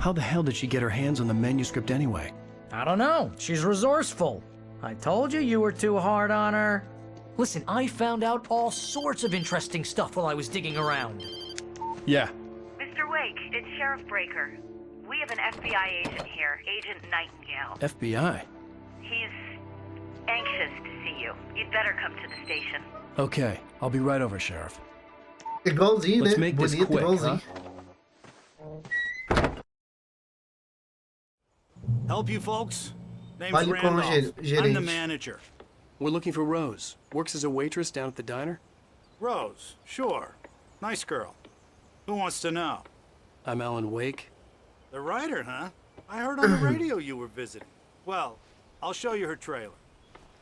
How the hell did she get her hands on the manuscript anyway? I don't know. She's resourceful. I told you you were too hard on her. Listen, I found out all sorts of interesting stuff while I was digging around. Yeah. Mr. Wake, it's Sheriff Breaker. We have an FBI agent here, Agent Nightingale. FBI? He's anxious to see you. You'd better come to the station. Okay, I'll be right over, Sheriff. Igualzinho, Let's né? make this Bonito, quick, igualzinho. Help you folks? Name's Fale com o Randolph. I'm the gerente. manager. We're looking for Rose. Works as a waitress down at the diner. Rose, sure. Nice girl. Who wants to know? I'm Alan Wake. The writer, huh? I heard on the radio you were visiting. Well, I'll show you her trailer.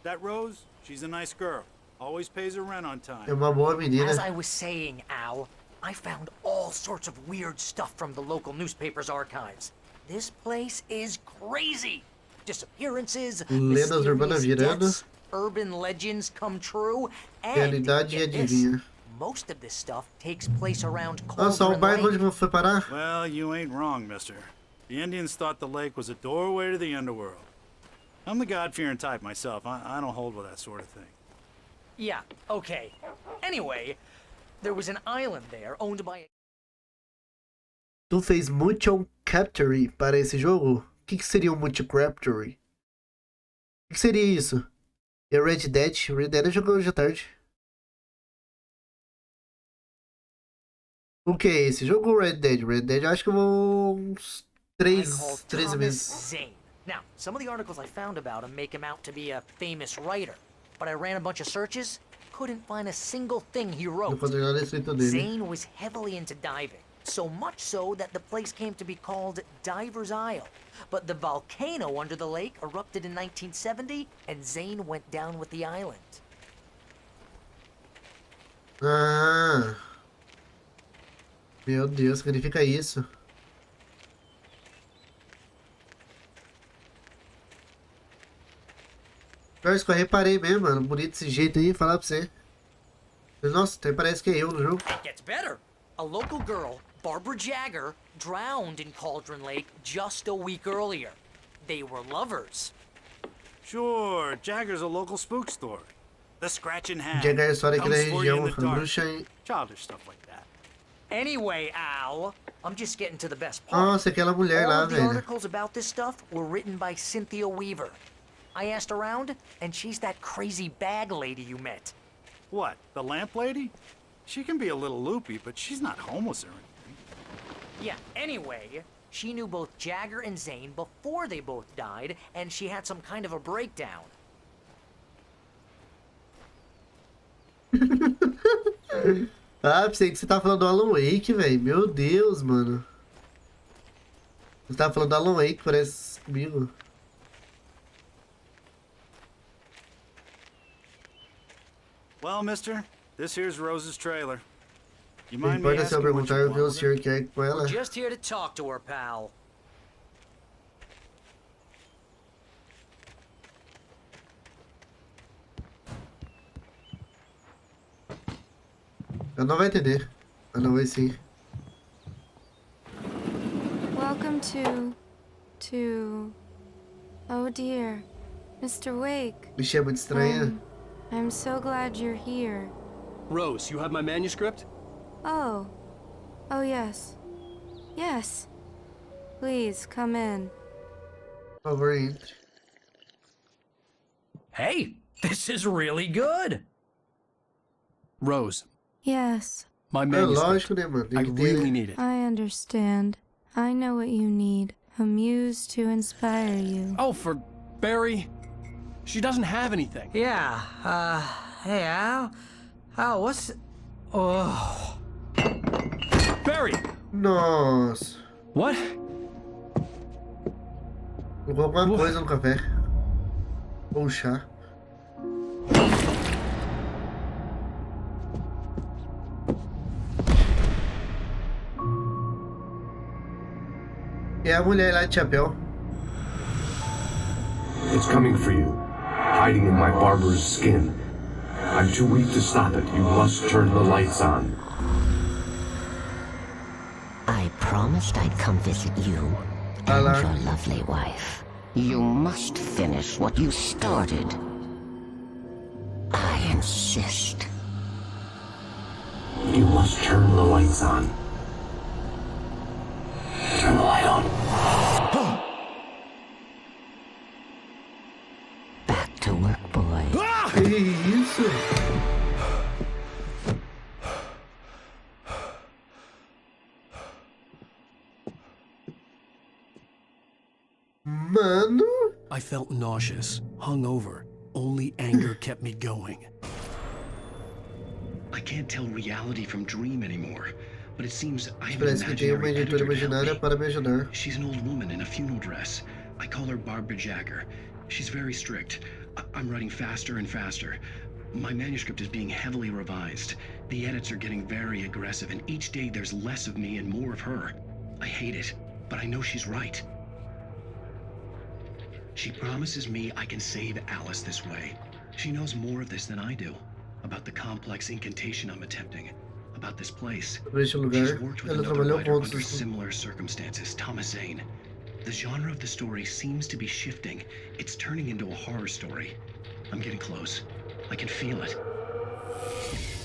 That Rose, she's a nice girl. Always pays her rent on É time. uma boa As menina. I was saying, Al, I found all sorts of weird stuff from the local newspaper's archives. This place is crazy. Disappearances, Lendas urbanas mysterious virando. deaths, urban legends come true, and Realidade e get this, adivinha. most of this stuff takes place around Nossa, o Cauldron bairro Lake. onde foi parar? Well, you ain't wrong, mister. The Indians thought the lake was a doorway to the underworld. I'm the God-fearing type myself. I don't hold with that sort of thing. Yeah, okay. Anyway, there was an island there owned by a... Tu fez motion capture para esse jogo? O que seria um motion capture? O que seria isso? É Red Dead? Red Dead eu joguei hoje à tarde. O que é esse? Jogou Red Dead? Red Dead eu acho que eu vou uns I called 13 Thomas vezes. Zane. Now, some of the articles I found about him make him out to be a famous writer, but I ran a bunch of searches, couldn't find a single thing he Vou wrote. fazer a escrita dele. Zane was heavily into diving, so much so that the place came to be called Diver's Isle. But the volcano under the lake erupted in 1970, and Zane went down with the island. Ah. Meu Deus, significa isso. Pior isso que eu reparei mesmo, mano. Bonito esse jeito aí, falar pra você. Nossa, até parece que é eu no jogo. It gets better. A local girl, Barbara Jagger, drowned in Cauldron Lake just a week earlier. They were lovers. Sure, Jagger's a local spook story. The Scratching Hat. Jagger é a história aqui da Comes for you região, in the dark. bruxa e... Childish stuff like that. Anyway, Al, I'm just getting to the best part. Nossa, aquela mulher All lá, of the velho. articles about this stuff were written by Cynthia Weaver. I asked around, and she's that crazy bag lady you met. What, the lamp lady? She can be a little loopy, but she's not homeless or anything. Yeah, anyway, she knew both Jagger and Zane before they both died, and she had some kind of a breakdown. Ah, pensei que você tava falando do Alan Wake, velho. Meu Deus, mano. Você tava falando do Alan Wake, parece comigo. Well, mister, this here's Rose's trailer. You Não mind me importa se eu asking what perguntar, you eu vi o want? senhor quer com ela. We're just here to talk to her, pal. Ela não vai entender. Ela não vai sim. Welcome to... Oh dear, Mr. Wake. Bicha é muito estranha. I'm so glad you're here. Rose, you have my manuscript? Oh. Oh yes. Yes. Please, come in. Por favor, entre. Hey, this is really good. Rose, Yes, my É manuscript. lógico, né, mano? I Tem que ter, really né? need it. I understand. I know what you need. A muse to inspire you. Oh, for Barry. She doesn't have anything. Yeah, hey, Al. Al, what's... Oh... Barry! Nossa. What? Colocou alguma coisa no café. Ou chá. É a mulher lá de chapéu. It's coming for you, hiding in my barber's skin. I'm too weak to stop it. You must turn the lights on. I promised I'd come visit you and your lovely wife. You must finish what you started. I insist. You must turn the lights on. Turn the light on. Back to work, boy. Que isso? Mano. I felt nauseous, hungover. Only anger kept me going. I can't tell reality from dream anymore, but it seems I have an Parece que tem uma imaginary editora editor to help imaginária me. para me ajudar. She's an old woman in a funeral dress. I call her Barbara Jagger. She's very strict. I'm writing faster and faster. My manuscript is being heavily revised. The edits are getting very aggressive, and each day there's less of me and more of her. I hate it, but I know she's right. She promises me I can save Alice this way. She knows more of this than I do. About the complex incantation I'm attempting. About this place. Sobre este lugar, She's worked with ela another trabalhou writer com under outros. similar circumstances, Thomas Zane. The genre of the story seems to be shifting. It's turning into a horror story. I'm getting close. I can feel it.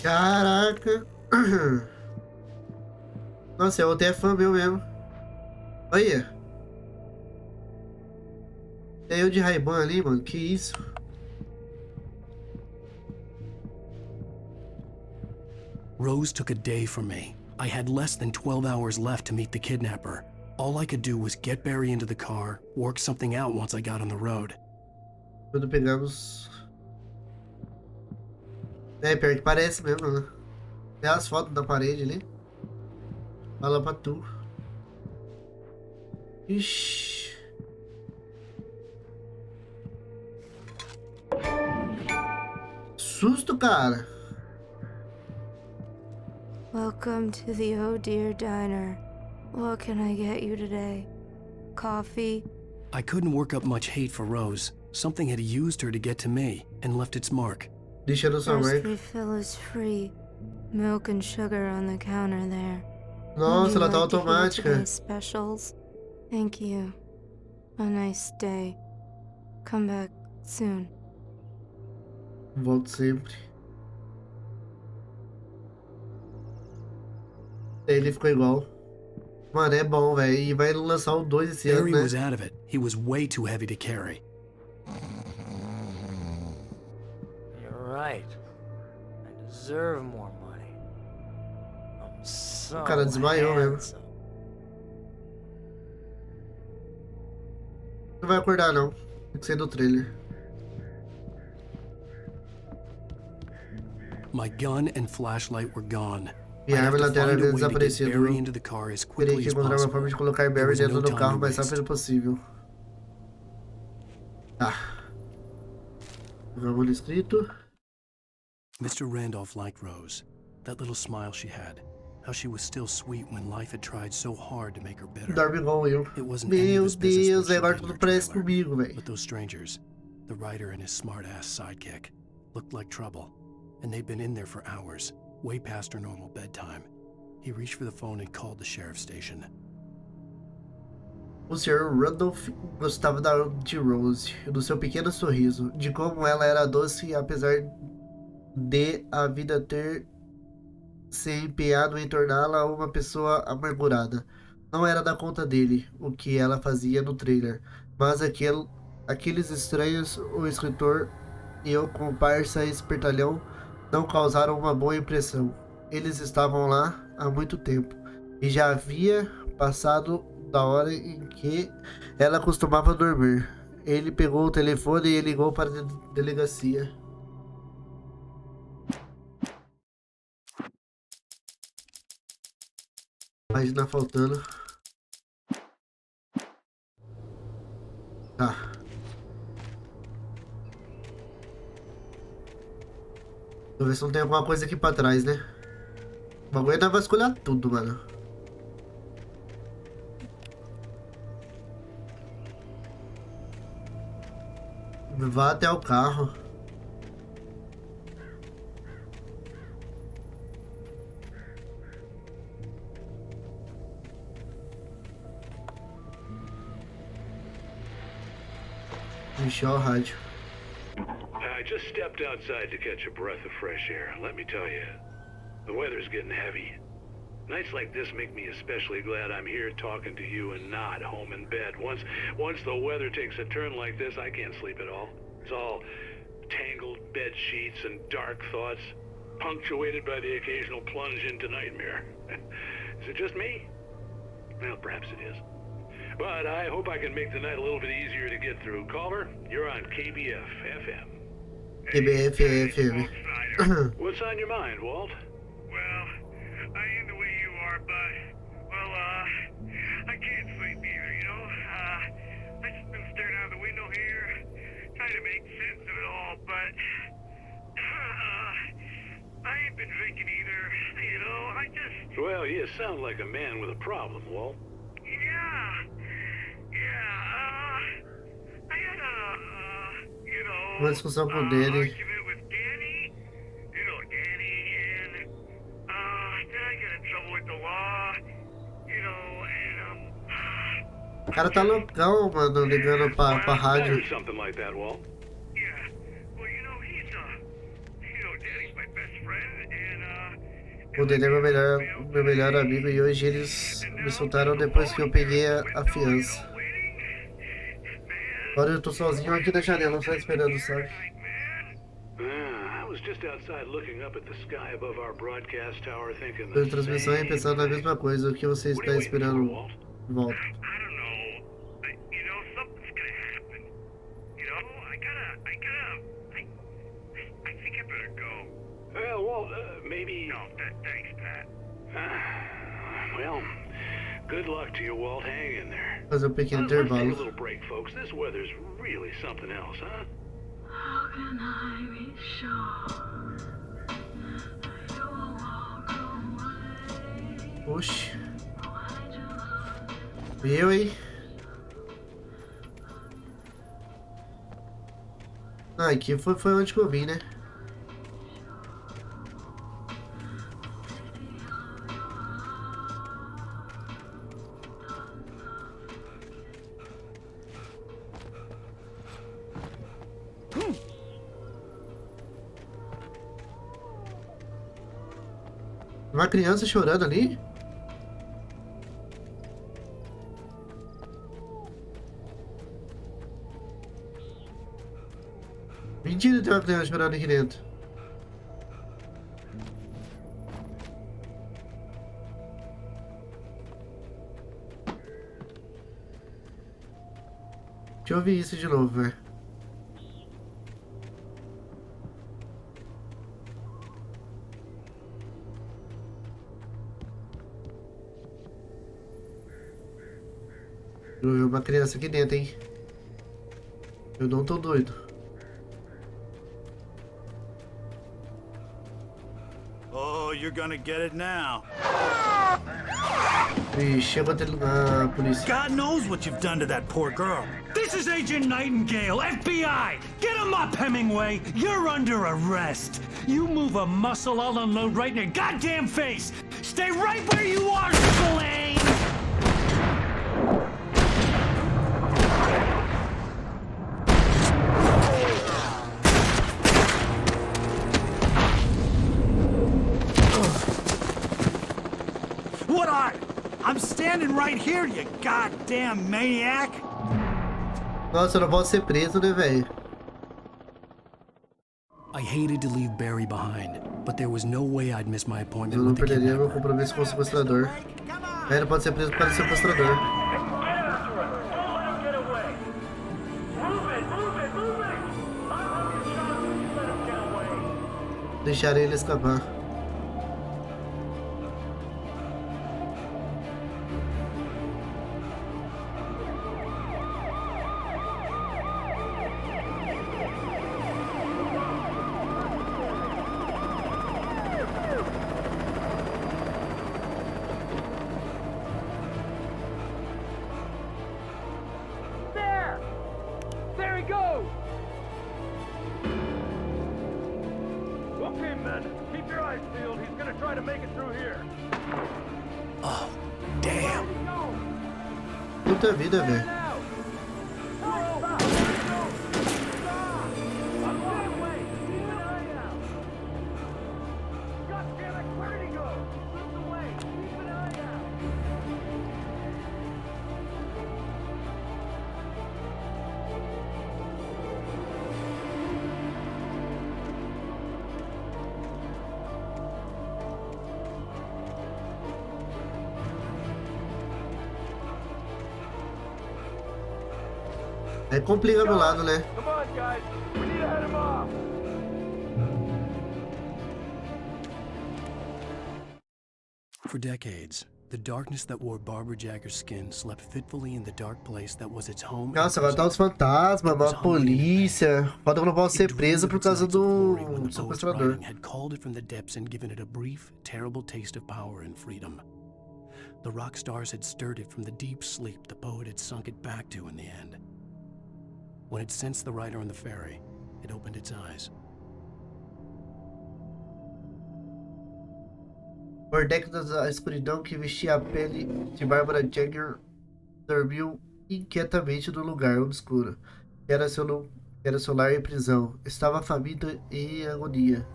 Caraca. Nossa, eu até fã meu mesmo. Olha. É eu de Ray-Ban ali, mano. Que isso? Rose took a day from me. I had less than 12 hours left to meet the kidnapper. All I could do was get Barry into the car, work something out once I got on the road. Quando pegamos... É, pior que parece mesmo, né? Tem as fotos da parede ali. Fala pra tu. Ixi. Susto, cara. Welcome to the Oh Dear Diner. What can I get you today? Coffee? I couldn't work up much hate for Rose. Something had used her to get to me and left its mark. Deixando sua First marca. refill is free. Milk and sugar on the counter there. Nossa, ela tá Would you like to hear automática. today's specials? Thank you. A nice day. Come back soon. Volto sempre. Ele ficou igual. Mano, é bom, velho. E vai lançar o 2 esse ano, Barry né? was out of it. He was way too heavy to carry. You're right. I deserve more money. I'm so O cara desmaiou mesmo. handsome. Não vai acordar, não. Tem que ser do trailer. My gun and flashlight were gone. E I a arma have e to lanterna find a havia way to get desaparecido. Barry into the car as Terei quickly que as encontrar uma forma possible. de colocar There Barry was dentro no do time carro o to mais waste. rápido possível. Tá. Vamos no escrito. Mr. Randolph liked Rose. That little smile she had. How she was still sweet when life had tried so hard to make her bitter. Dorme igual eu. It wasn't any of Meu his business Deus, what she agora did in tudo her parece trailer. comigo, velho. But those strangers, the writer and his smart-ass sidekick, looked like trouble. And they'd been in there for hours, way past her normal bedtime. He reached for the phone and called the sheriff's station. O Sr. Randolph gostava de Rose, do seu pequeno sorriso, de como ela era doce apesar de a vida ter se empenhado em torná-la uma pessoa amargurada. Não era da conta dele o que ela fazia no trailer, mas aqueles estranhos, o escritor e o comparsa espertalhão não causaram uma boa impressão. Eles estavam lá há muito tempo e já havia passado da hora em que ela costumava dormir. Ele pegou o telefone e ligou para a delegacia. Página faltando. Tá. Vou ver se não tem alguma coisa aqui pra trás, né? O bagulho vai vasculhar tudo, mano. Vá até o carro. Encheu o rádio. I just stepped outside to catch a breath of fresh air. Let me tell you, the weather's getting heavy. Nights like this make me especially glad I'm here talking to you and not home in bed. Once the weather takes a turn like this, I can't sleep at all. It's all tangled bed sheets and dark thoughts, punctuated by the occasional plunge into nightmare. Is it just me? Well, perhaps it is. But I hope I can make the night a little bit easier to get through. Caller, you're on KBF FM. KBF FM. What's on your mind, Walt? Well, I am the way you are, but, well, I can't sleep either, you know? I just been staring out the window here, trying to make sense of it all, but, I ain't been drinking either, you know? I just... Well, you sound like a man with a problem, Walt. I had a, you know... Uma discussão com o Danny. argument with Danny, you know, Danny, and, then I got in trouble with the law, you know, and, O cara tá loucão, mano, ligando pra I rádio. heard something like that, Walt. yeah, well, you know, he's, you know, Danny's my best friend, and, O Danny é meu melhor amigo e hoje eles me soltaram depois que eu peguei a fiança. Agora eu tô sozinho aqui na janela, só esperando, sabe? I was just outside looking up at the sky above our broadcast tower thinking Tô the em transmissão e same pensando na thing. mesma coisa. O que você What está are you waiting for, esperando Walt? de volta? I don't know, but, you know, something's gonna happen, you know, I think I better go. Well, Walt, maybe... No, thanks, Pat. Well, good luck to you, Walt. Hang in there. Fazer pequeno Let's take a intervalo. little break, folks. This weather's really something else, huh? How can I be sure you'll walk away? Oxi. Eu, hein? Ah, aqui foi onde que eu vim, né? Uma criança chorando ali? Mentira, tem uma criança chorando aqui dentro. Deixa eu ouvir isso de novo, velho. Eu vi uma criança aqui dentro, hein? Eu não tô doido. Oh, you're gonna get it now. E chega a polícia. God knows what you've done to that poor girl. This is Agent Nightingale, FBI! Get him up, Hemingway! You're under arrest! You move a muscle, I'll unload right in your goddamn face! Stay right where you are, Spillane! What are? I'm standing right here, you goddamn maniac! Nossa, eu não posso ser preso, né, velho? I hated to leave Barry behind, but there was no way I'd miss my appointment Eu não with the perderia meu kidnapper. compromisso com o sequestrador. Ele não pode ser preso por causa do sequestrador. Deixar ele escapar. There he goes! Okay, men, keep your eyes peeled. He's gonna try to make it through here. Oh, damn. Puta vida, velho. Aí complica do lado, né? Come on, guys. We need to head him off. For decades, the darkness that wore Barbara Jagger's skin slept fitfully in the dark place that was its home. Nossa, agora tá os fantasmas, a polícia. Foda que eu não posso ser preso por causa do sequestrador. Had called it from the depths and given it a brief, terrible taste of power and freedom. The rock stars had stirred it from the deep sleep the poet had sunk it back to in the end. When it sensed the rider on the ferry, it opened its eyes. Por décadas, a escuridão que vestia a pele de Barbara Jagger dormiu inquietamente no lugar obscuro, que era seu lar e prisão. Estava faminta e em agonia.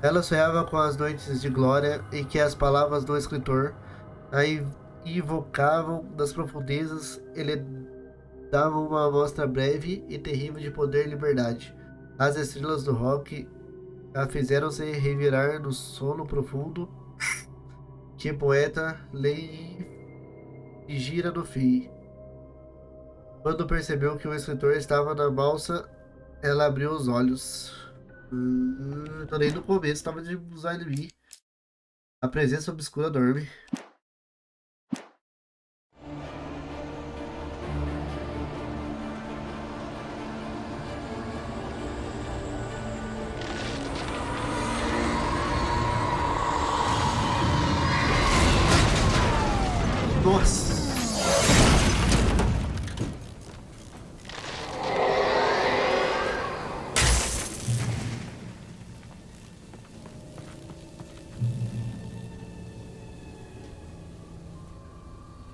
Ela sonhava com as noites de glória em que as palavras do escritor a invocavam das profundezas. Ele dava uma amostra breve e terrível de poder e liberdade. As estrelas do rock a fizeram se revirar no sono profundo que poeta lê e gira no fim. Quando percebeu que o escritor estava na balsa, ela abriu os olhos. Tô nem no começo, estava de usar ele vir. A presença obscura dorme. Nossa!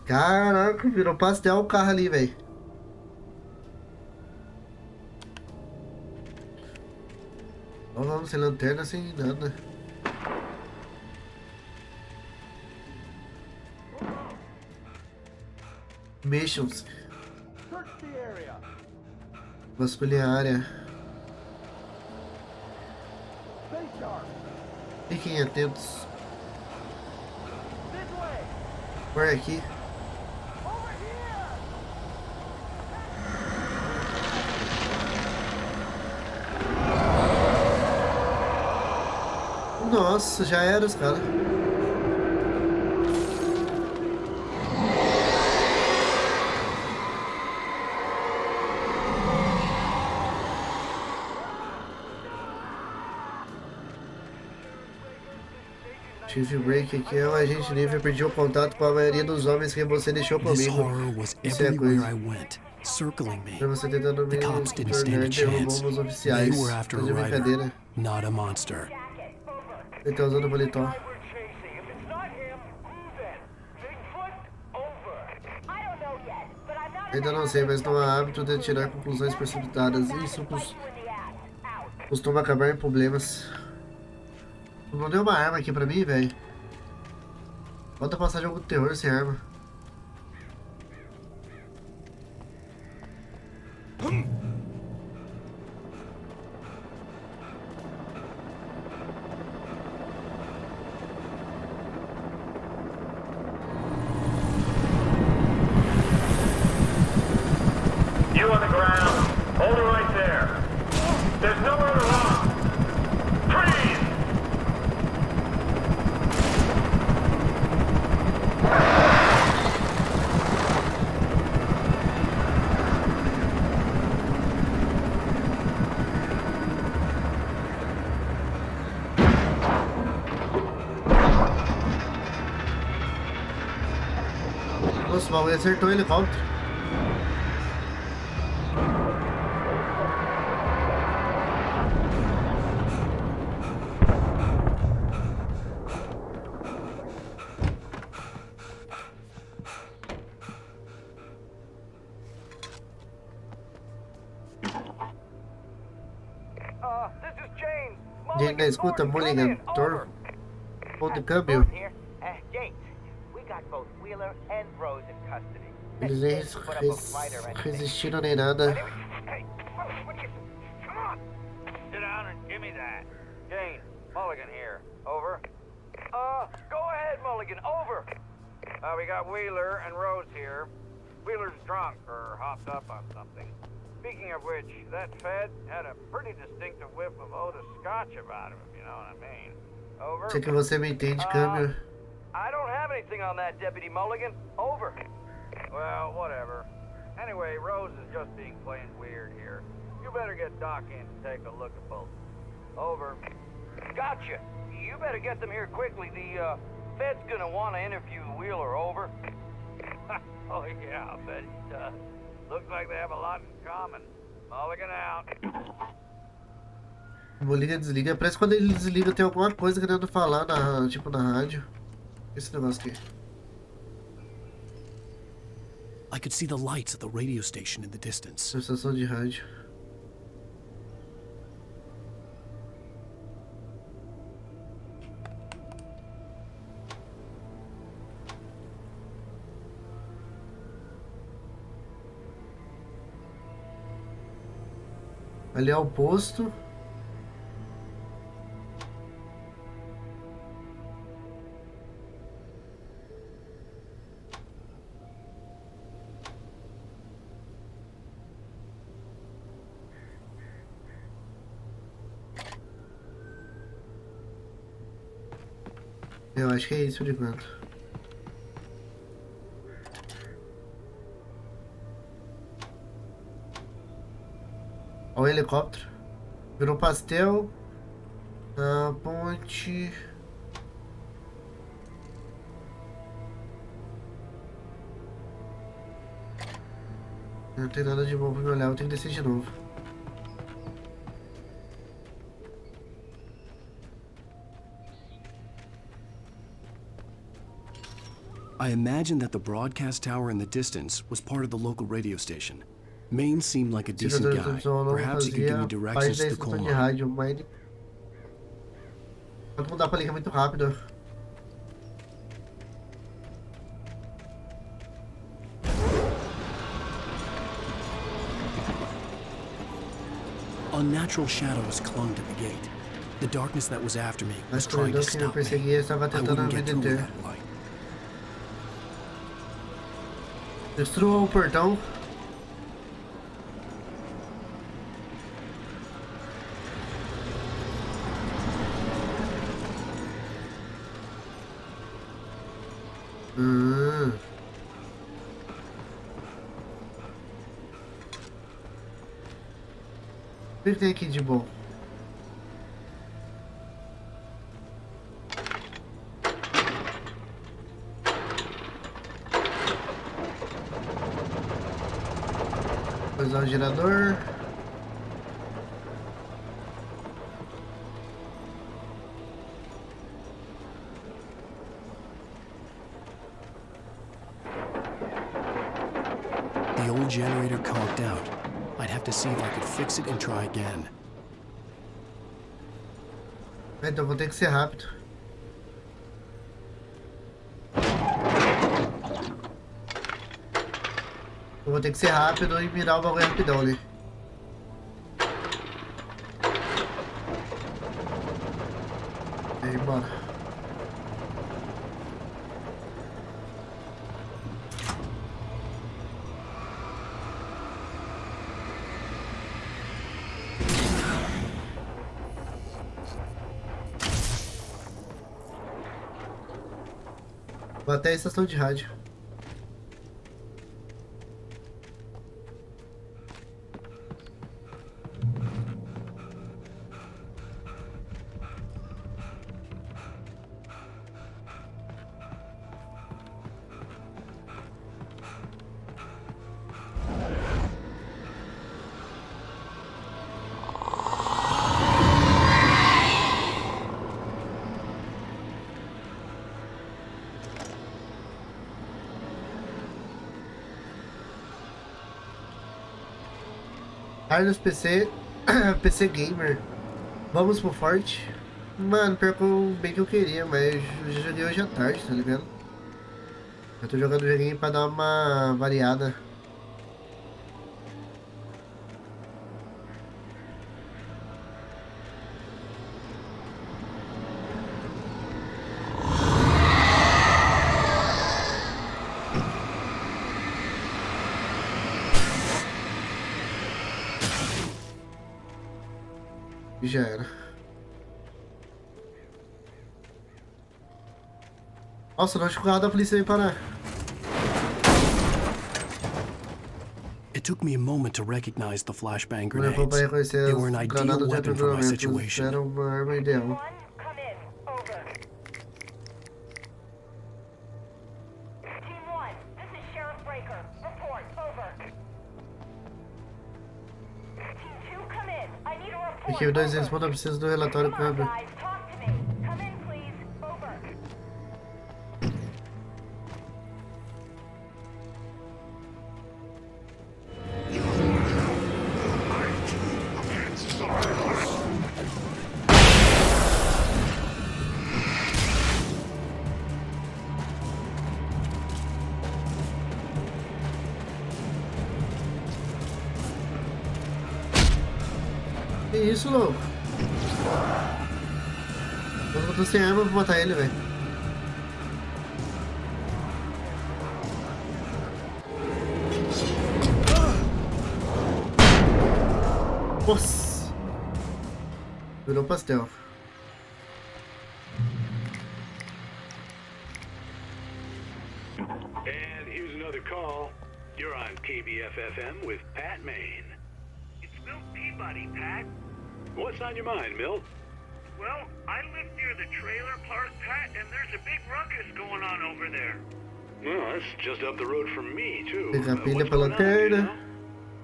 Caraca, virou pastel o carro ali, velho. Vamos sem lanterna, sem nada. Missions. Vasculhar a área. Fiquem atentos. Por aqui. Nossa, já era os caras. Chief Break aqui é um agente livre. Eu perdi o contato com a maioria dos homens que você deixou comigo. Isso é a coisa. Pra você tentando me tornar, derrubou os oficiais. Faz de brincadeira. Ele tá usando o paletó. Ainda não sei, mas não há hábito de tirar conclusões precipitadas. Isso costuma acabar em problemas. Não deu uma arma aqui pra mim, velho. Volta a passar jogo de terror sem arma. You on the ground. Hold it right there. There's nowhere to run. Freeze! Nossa, o bagulho acertou o helicóptero. Gente, escuta, Mulligan, Thor, ou de câmbio. Eles nem resistiram nem nada. Sit down and give me that. Jane, Mulligan here. Over. Go ahead, Mulligan. Over. We got Wheeler and Rose here. Wheeler's drunk or hopped up on something. Speaking of which, that Fed had a pretty distinctive whiff of Otis Scotch about him, if you know what I mean. Over. Sei que você me entende, câmbio. I don't have anything on that, Deputy Mulligan. Over. Well, whatever. Anyway, Rose is just being plain weird here. You better get Doc in to take a look at both. Over. Gotcha. You better get them here quickly. The Fed's gonna want to interview Wheeler. Over. Oh yeah, I bet he does. Looks like they have a lot in common. Mulligan out. Liga, desliga. Parece que quando ele desliga tem alguma coisa querendo falar na, tipo, na rádio. Esse negócio aqui. I could see the lights of the radio station in the distance. Estação de rádio. Ali é o posto. Eu acho que é isso por enquanto. Olha o helicóptero. Virou pastel. A ponte. Não tem nada de bom pra me olhar, eu tenho que descer de novo. I imagined that the broadcast tower in the distance was part of the local radio station. Maine seemed like a decent guy. Perhaps he could give me directions to the coal mine. Pode mudar pra liga muito rápido. Unnatural shadows clung to the gate. The darkness that was after me was A trying to escuridão que me stop me. perseguia estava I tentando wouldn't me get through deter. without light. Destrua o portão. O que tem aqui de bom? Vou usar o gerador. The old generator conked out. I'd have to see if I could fix it and try again. Então vou ter que ser rápido. Eu vou ter que ser rápido e mirar o bagulho rapidão ali. E aí, bora. Vou até a estação de rádio. Carlos PC, PC Gamer. Vamos pro forte. Mano, pior que bem que eu queria, mas eu já joguei hoje à tarde, tá ligado? Eu tô jogando o joguinho pra dar uma variada. E já era. Nossa, não chocado a polícia veio parar. It took me a moment to recognize the flashbang Não levou para grenades. reconhecer They as were an ideal granadas de weapon for my atropelamento. situation. Era uma arma ideal. Equipe 2 responda, preciso do relatório câmbio. Que isso, louco? Eu tô sem arma pra matar ele, velho. Nossa! Virou pastel. And here's another call. You're on KBFFM with Pat Maine. It's Milt Peabody, Pat. What's on your mind, Milt? Well, I live near the trailer park, Pat, and there's a big ruckus going on over there. Well, that's just up the road from me, too. Pega a pilha What's pela going on, do you lanterna. know?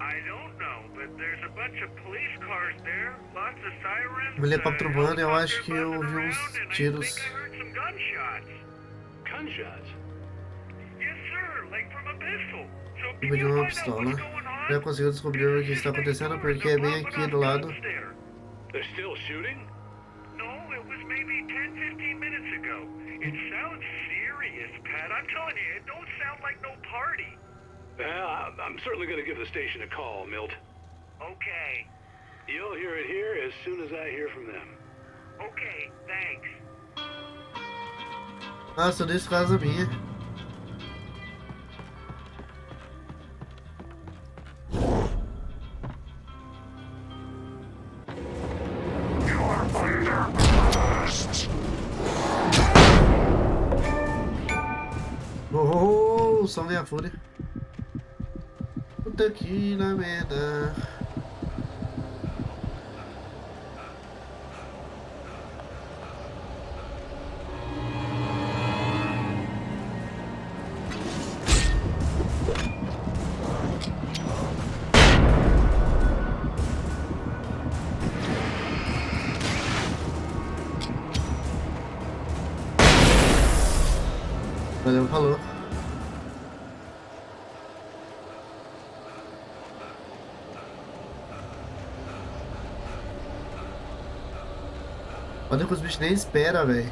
I don't know, but there's a bunch of police cars there, lots of sirens. Um helicóptero voando, eu acho que eu ouvi uns tiros. I heard some gunshots. Gunshots? Yes, sir, like from a pistol. So Eu can vi you uma find out pistola. what's going on? Já conseguiu descobrir o que está acontecendo porque é bem aqui do lado. They're still shooting? No, it was maybe 10, 15 minutes ago. It sounds serious, Pat. I'm telling you, it don't sound like no party. Well, I'm certainly going to give the station a call, Milt. Okay. You'll hear it here as soon as I hear from them. Okay, thanks. Nossa, eu dei casa minha. Oh, o som vem a fúria. Puta que na merda. Valeu, falou. Olha que os bichos nem esperam, velho.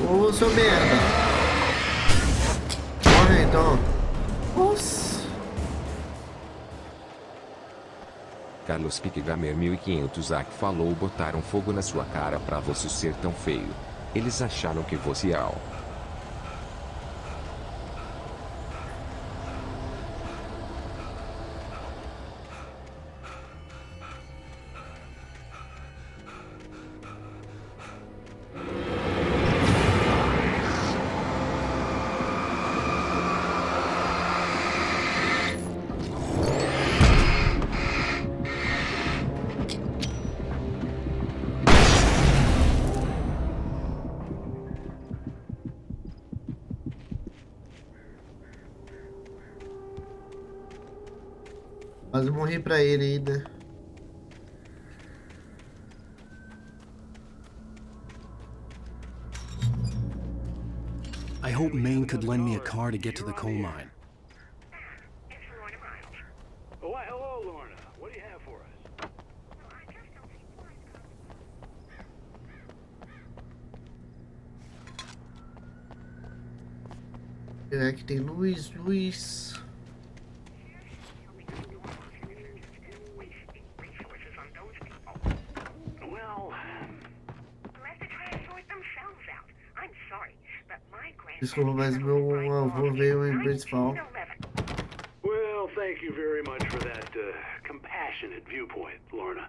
Ô, seu merda. Morre então. Nossa. Carlos Pique Gamer 1500 Zack falou: botaram fogo na sua cara pra você ser tão feio. Eles acharam que você é ao. Quase morri pra ele ainda. I hope Maine could lend me a car to get to the coal mine. Oh, why, hello, Lorna. What do you have for us? pegar aqui, tem luz. Desculpa, mas meu avô veio em Bristol. Well, thank you very much for that compassionate viewpoint, Lorna.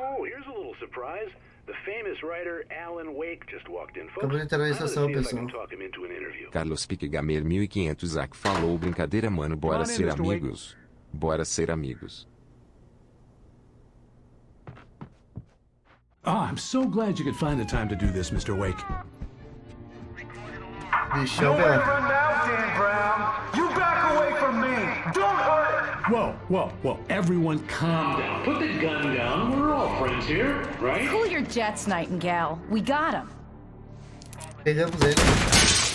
Oh, here's a little surprise. The famous writer Alan Wake just walked in, folks. Acabou de entrar na estação, I'm gonna see if I pessoal. can talk him into an interview. Carlos Pique Gamer 1500 Zack falou brincadeira mano, bora Come on in, ser Mr. Wake. amigos. Bora ser amigos. Oh, I'm so glad you could find the time to do this, Mr. Wake. Bichão, velho. now, Dan Brown. You back away from me. Don't hurt her. Whoa. Everyone calm down. Put the gun down. We're all friends here, right? Cool your jets, Nightingale. We got him. Pegamos ele.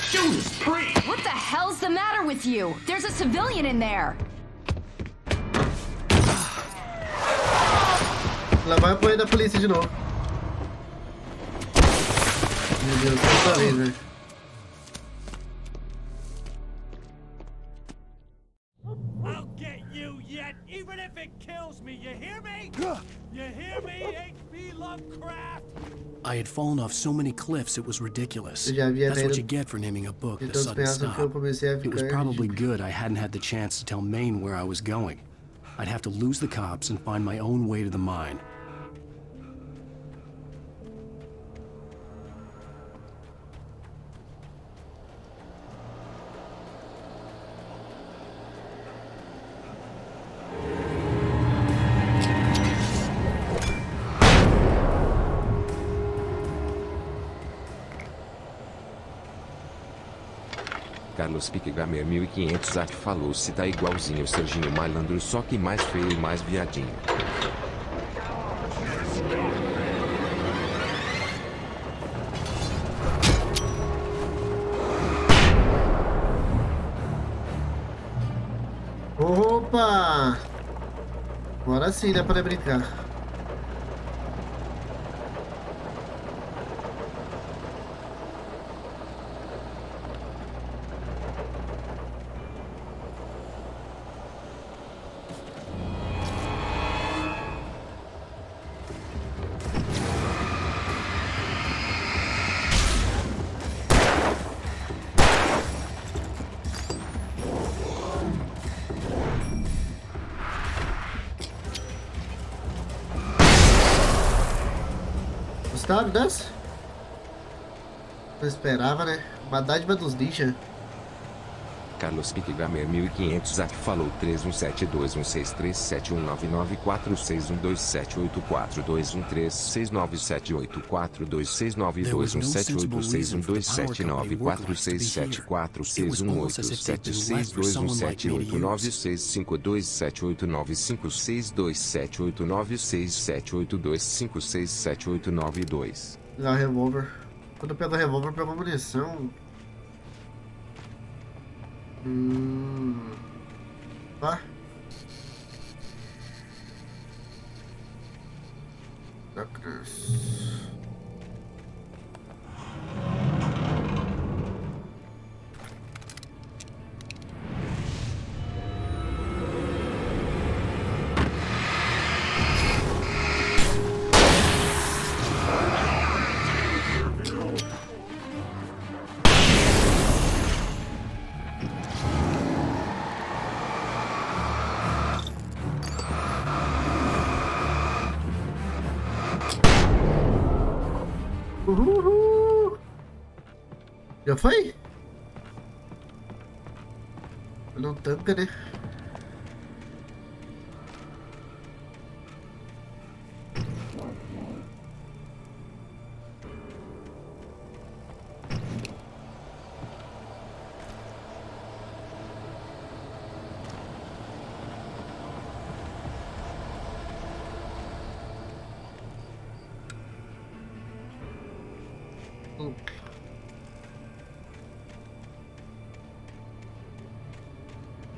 Judas Priest! What the hell's the matter with you? There's a civilian in there. Lá vai apoio da polícia de novo. Meu Deus, outra vez, velho. I'll get you yet, even if it kills me. You hear me? You hear me, H.P. Lovecraft? I had fallen off so many cliffs it was ridiculous. Eu já havia That's caído what you get for naming a book de The todos os Sudden penhascos Stop. que eu comecei a It was ficar. probably good I hadn't had the chance to tell Maine where I was going. I'd have to lose the cops and find my own way to the mine. Carlos Pique Gamer 1500 Zack falou se tá igualzinho o Serginho Malandro, só que mais feio e mais viadinho. Opa! Agora sim dá pra brincar. Gostaram dessa? Não esperava, né? Uma dádiva dos ninjas. Carlos Pique Gamer 1500 Zack falou 317216367199461272678956829789567295678295678292. Legal, revólver. Quando pega o revólver, pega munição. Tá. Darkness. Já foi? Não tanca, né?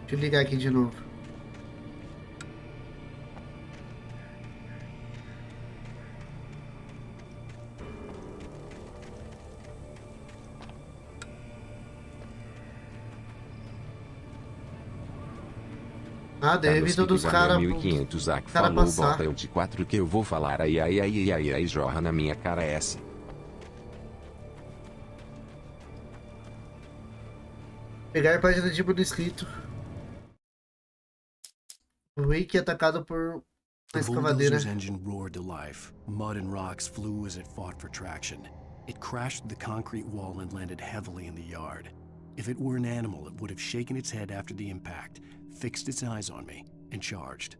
Deixa eu ligar aqui de novo. Ah, deu vida dos caras. 1500 Zack cara falou, passar. bota eu de 4 que eu vou falar ai, jorra na minha cara essa. Pegar a página de no escrito. O Wake é atacado por The uma escavadeira. bulldoser's engine roared to life. Mud and rocks flew as it fought for traction. It crashed through the concrete wall and landed heavily in the yard. If it were an animal, it would have shaken its head after the impact, fixed its eyes on me, and charged.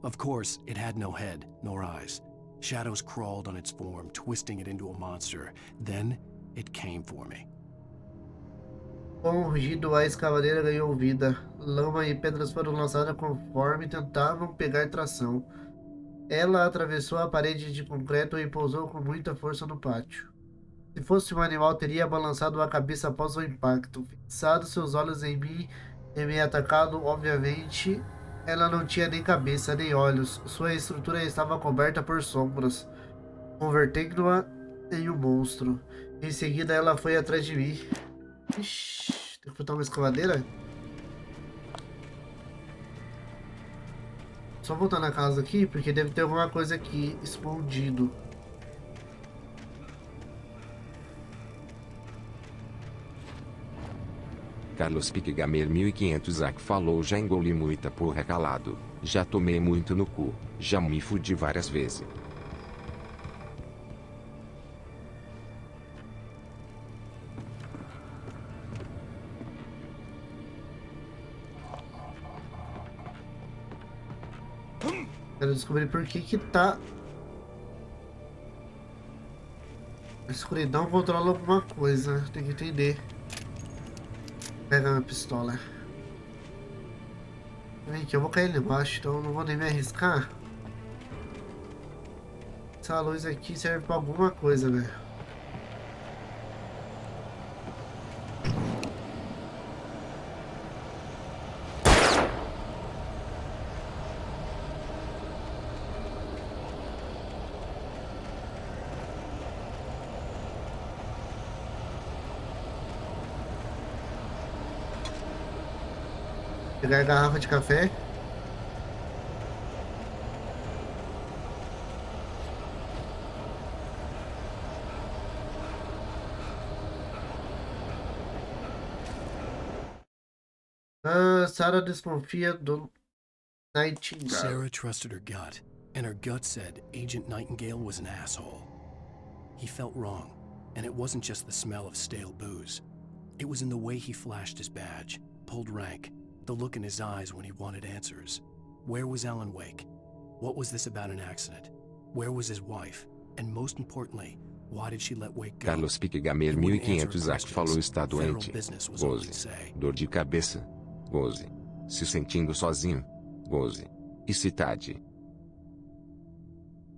Of course, it had no head, nor eyes. Shadows crawled on its form, twisting it into a monster. Then, it came for me. Com um rugido, a escavadeira ganhou vida. Lama e pedras foram lançadas conforme tentavam pegar tração. Ela atravessou a parede de concreto e pousou com muita força no pátio. Se fosse um animal, teria balançado a cabeça após o impacto, fixado seus olhos em mim e me atacado. Obviamente, ela não tinha nem cabeça nem olhos. Sua estrutura estava coberta por sombras, convertendo-a em um monstro. Em seguida, ela foi atrás de mim. Ixi, tem que botar uma escavadeira? Só voltar na casa aqui, porque deve ter alguma coisa aqui escondido. Carlos Pique Gamer 1500 Zack falou, já engoli muita porra calado. Já tomei muito no cu. Já me fudi várias vezes. Quero descobrir por que tá... A escuridão controla alguma coisa. Tem que entender. Pega minha pistola. Vem aqui, eu vou cair ali embaixo, então não vou nem me arriscar. Essa luz aqui serve pra alguma coisa, velho. Pegar a garrafa de café. Sarah desconfia do Nightingale. Sarah trusted her gut, and her gut said Agent Nightingale was an asshole. He felt wrong, and it wasn't just the smell of stale booze. It was in the way he flashed his badge, pulled rank, the look in his eyes when he wanted answers. Where was Alan Wake? What was this about an accident? Where was his wife? And most importantly, why did she let Wake go? Carlos Pique Gamer 1500 Zack falou, está doente. Goze. Dor de cabeça. Goze. Se sentindo sozinho. Goze. E cidade.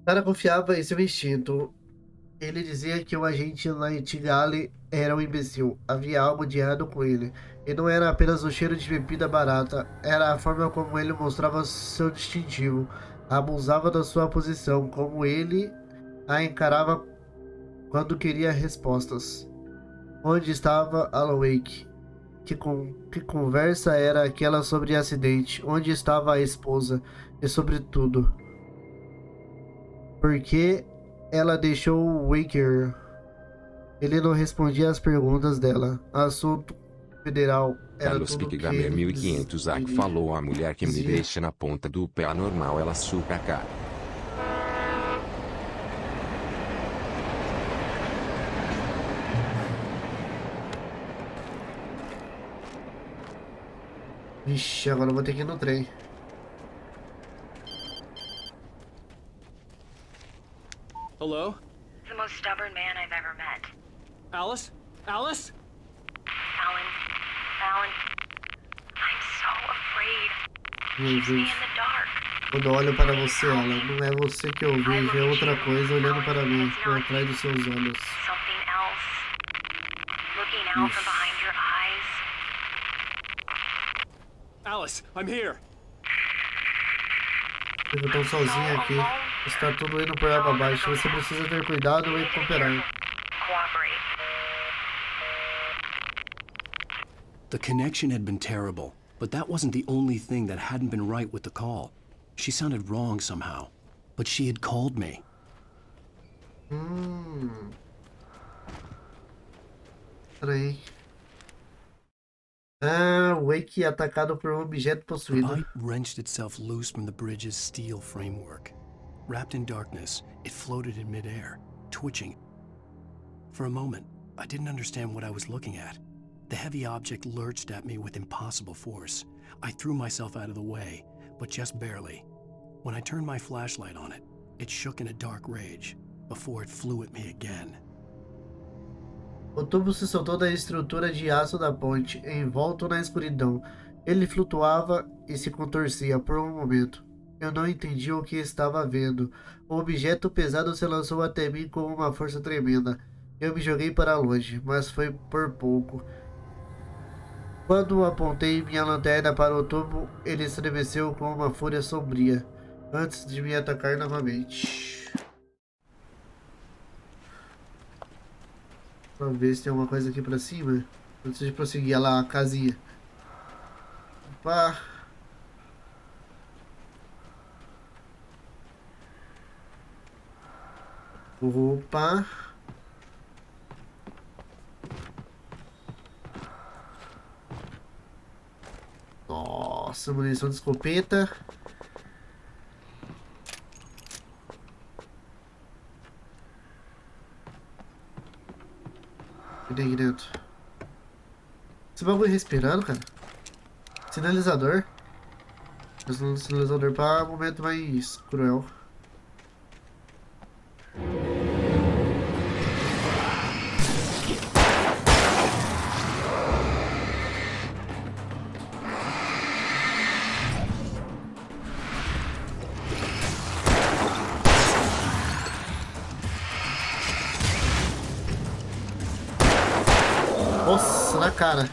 Sarah confiava em seu instinto. Ele dizia que o agente Nightingale era um imbecil. Havia algo de errado com ele. E não era apenas o cheiro de bebida barata. Era a forma como ele mostrava seu distintivo. Abusava da sua posição. Como ele a encarava quando queria respostas. Onde estava Alan Wake? Que conversa era aquela sobre acidente? Onde estava a esposa? E sobretudo, por que ela deixou o Waker? Ele não respondia às perguntas dela. Assunto federal era Carlos tudo Pique que Gamer ele 1500 Zack dizia. falou, a mulher que me deixa na ponta do pé anormal, ela suca a cara. Vixe, agora eu vou ter que ir no trem. Hello? The most stubborn man I've ever met. Alice? Alice? Alan, I'm so afraid. Meu Keeps me Deus. in the dark. Quando eu olho para você, ela não é você que eu vejo, é outra coisa olhando para mim, por trás dos seus olhos. Something else. Looking out from behind your eyes. Alice, I'm here. Eu estou sozinho aqui. Está tudo indo por água abaixo. Você precisa ter cuidado e cooperar. Cooperate. The connection had been terrible, But that wasn't the only thing that hadn't been right with the call. She sounded wrong somehow, but she had called me. Peraí. Ah, Wake é atacado por objeto possuído. The pipe wrenched itself loose from the bridge's steel framework. Wrapped in darkness, it floated in midair, twitching. For a moment, I didn't understand what I was looking at. The heavy object lurched at me with impossible force. I threw myself out of the way, but just barely. When I turned my flashlight on it, it shook in a dark rage, before it flew at me again. O tubo se soltou da estrutura de aço da ponte, envolto na escuridão. Ele flutuava e se contorcia por um momento. Eu não entendi o que estava vendo. O objeto pesado se lançou até mim com uma força tremenda. Eu me joguei para longe, mas foi por pouco. Quando apontei minha lanterna para o tubo, ele estremeceu com uma fúria sombria, antes de me atacar novamente. Vamos ver se tem alguma coisa aqui pra cima. Antes de prosseguir lá a casinha. Opa! Opa! Nossa, munição de escopeta. Cadê aqui dentro? Esse bagulho respirando, cara. Sinalizador. Sinalizador para momento mais cruel. Nossa, na cara.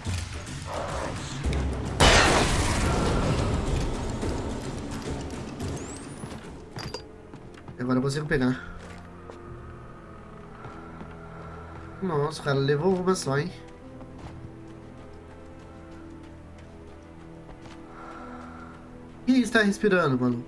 Agora eu consigo pegar. Nossa, cara, levou uma só, hein? Quem está respirando, mano?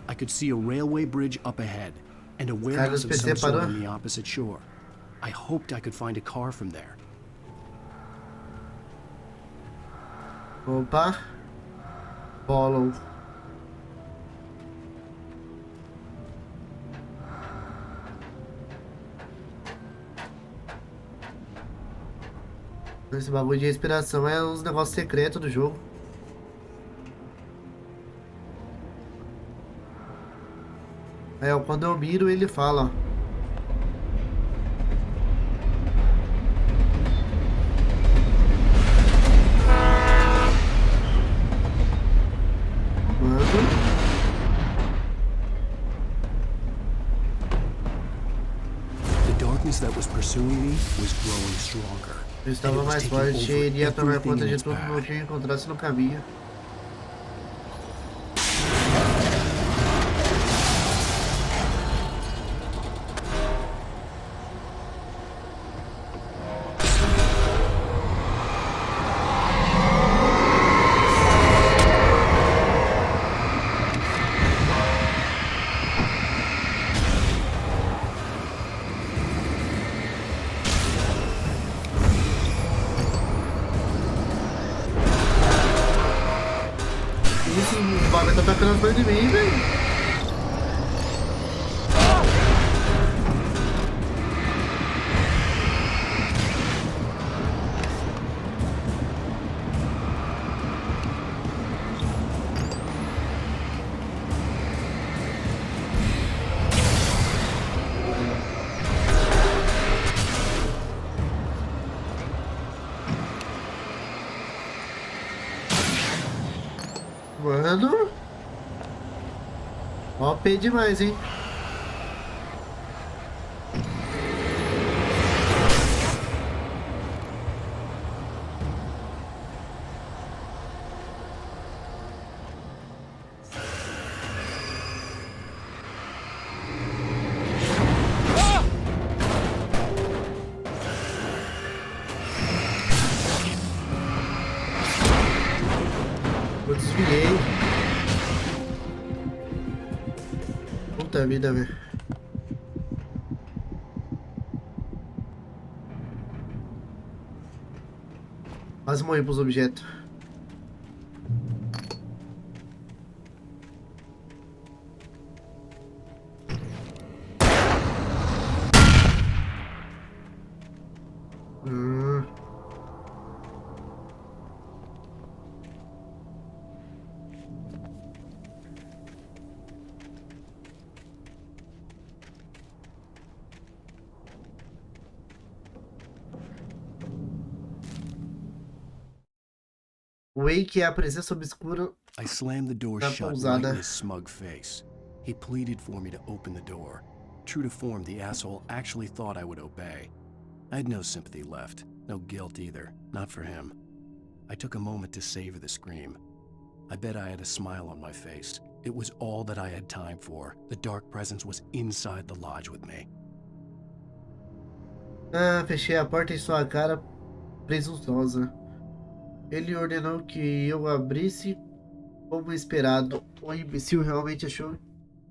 I could see a railway bridge up ahead, and a warehouse of some sort on the opposite shore. I hoped I could find a car from there. Opa. Follow. Esse bagulho de respiração é uns negócios secretos do jogo. É, quando eu miro ele fala, ó. That was pursuing me was growing stronger. Eu estava mais forte e iria tomar conta de tudo o que eu encontrasse no caminho. O bagulho tá atacando as coisas de mim, velho. Mano, OP demais, hein? da vida, velho. Quase morri pros objetos. Wake é a presença obscura I slammed the door da shut right in pousada. his smug face. He pleaded for me to open the door. True to form, the asshole actually thought I would obey. I had no sympathy left, no guilt either, not for him. I took a moment to savor the scream. I bet I had a smile on my face. It was all that I had time for. The dark presence was inside the lodge with me. Fechei a porta em sua cara presunçosa. Ele ordenou que eu abrisse como esperado. O imbecil realmente achou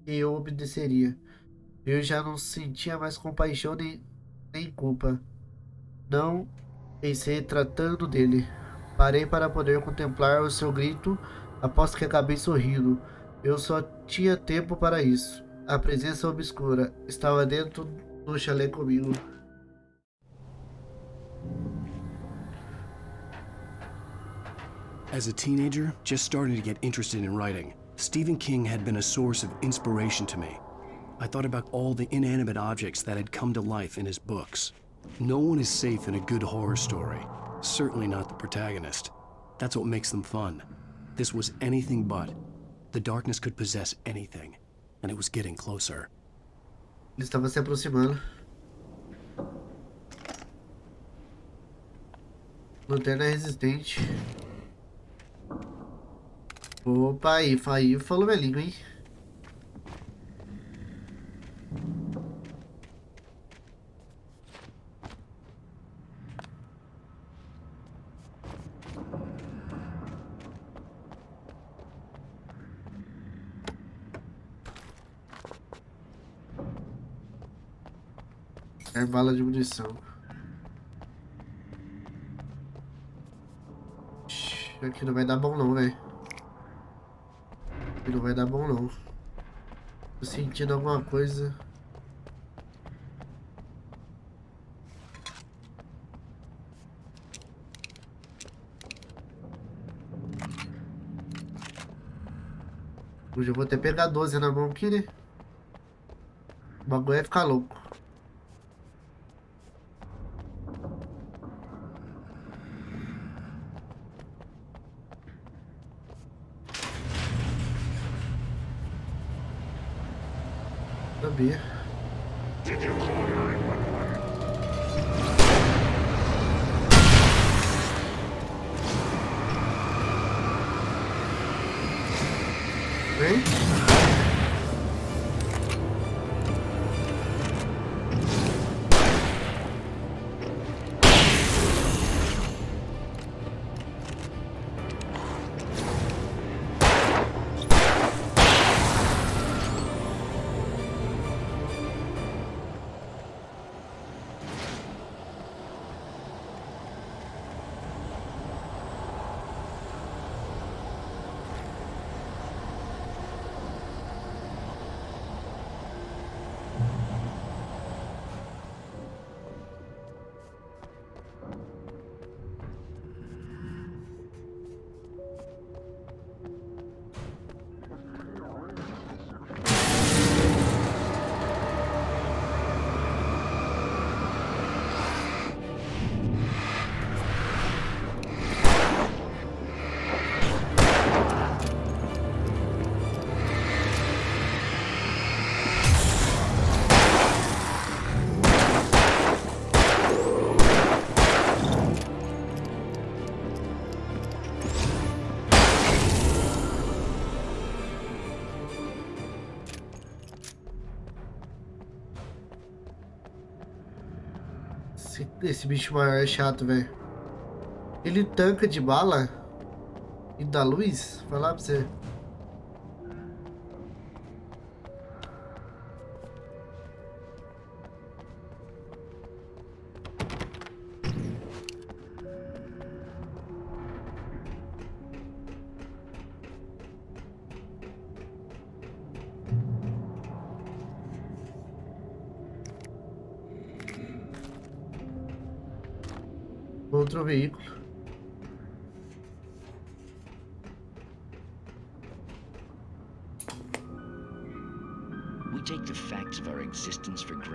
que eu obedeceria. Eu já não sentia mais compaixão nem culpa. Não pensei tratando dele. Parei para poder contemplar o seu grito, após que acabei sorrindo. Eu só tinha tempo para isso. A presença obscura estava dentro do chalé comigo. As a teenager, just starting to get interested in writing, Stephen King had been a source of inspiration to me. I thought about all the inanimate objects that had come to life in his books. No one is safe in a good horror story. Certainly not the protagonist. That's what makes them fun. This was anything but. The darkness could possess anything, and it was getting closer. Ele estava se aproximando. Lanterna resistente. Opa, aí falou minha língua, hein? É bala de munição. Aqui não vai dar bom não, velho. Aqui não vai dar bom não. Tô sentindo alguma coisa. Hoje eu vou até pegar 12 na mão aqui, né? O bagulho vai ficar louco. Sabia. Vem. Esse bicho maior é chato, velho. Ele tanca de bala e dá luz? Falar pra você. Outro veículo.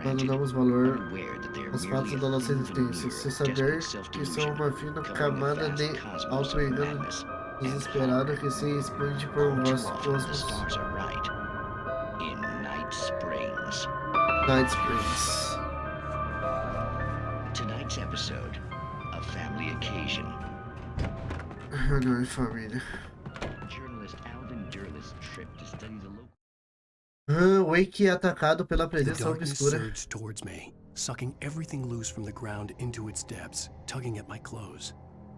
Nós não damos valor aos fatos da nossa existência, sem saber que são uma fina camada de auto-engano desesperado que se expande por vossos cosmos. Night Springs. Tonight's episode, a family occasion. Não é família. Journalist Alvin Durless trip to study the local. Wake é atacado pela presença obscura. Surged towards me, sucking everything loose from the ground into its depths, tugging at my clothes.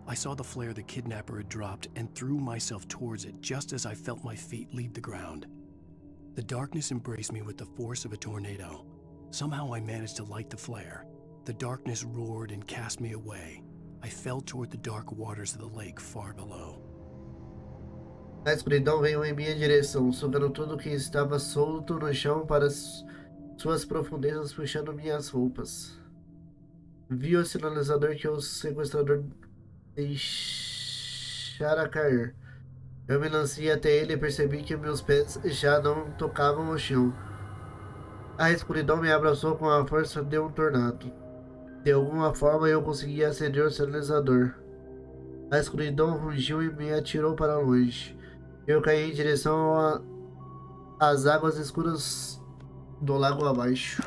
I saw the flare the kidnapper had dropped and threw myself towards it just as I felt my feet leave the ground. The darkness embraced me with the force of a tornado. Somehow I managed to light the flare. The darkness roared and cast me away. I fell toward the dark waters of the lake far below. A escuridão veio em minha direção, sugando tudo que estava solto no chão para suas profundezas, puxando minhas roupas. Vi o sinalizador que o sequestrador deixara cair. Eu me lancei até ele e percebi que meus pés já não tocavam o chão. A escuridão me abraçou com a força de um tornado. De alguma forma eu consegui acender o sinalizador. A escuridão rugiu e me atirou para longe. Eu caí em direção às águas escuras do lago abaixo.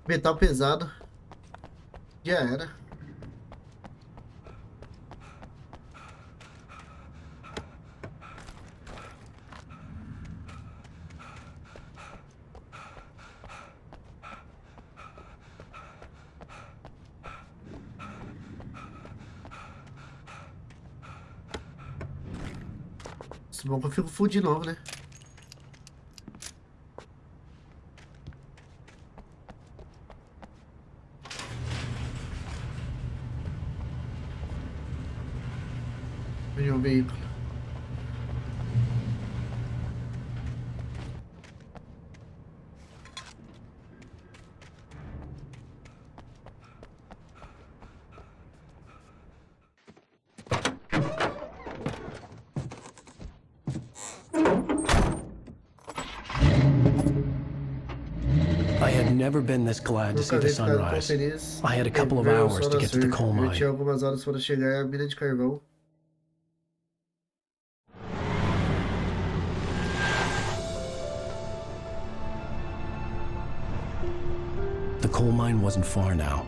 Metal pesado. Já era. Se bom que eu fico full de novo, né? Meu veículo. had never been this glad to see the sunrise. I had a couple of hours to get to the coal Eu mine. tinha algumas horas para chegar à mina de carvão. The coal mine wasn't far now.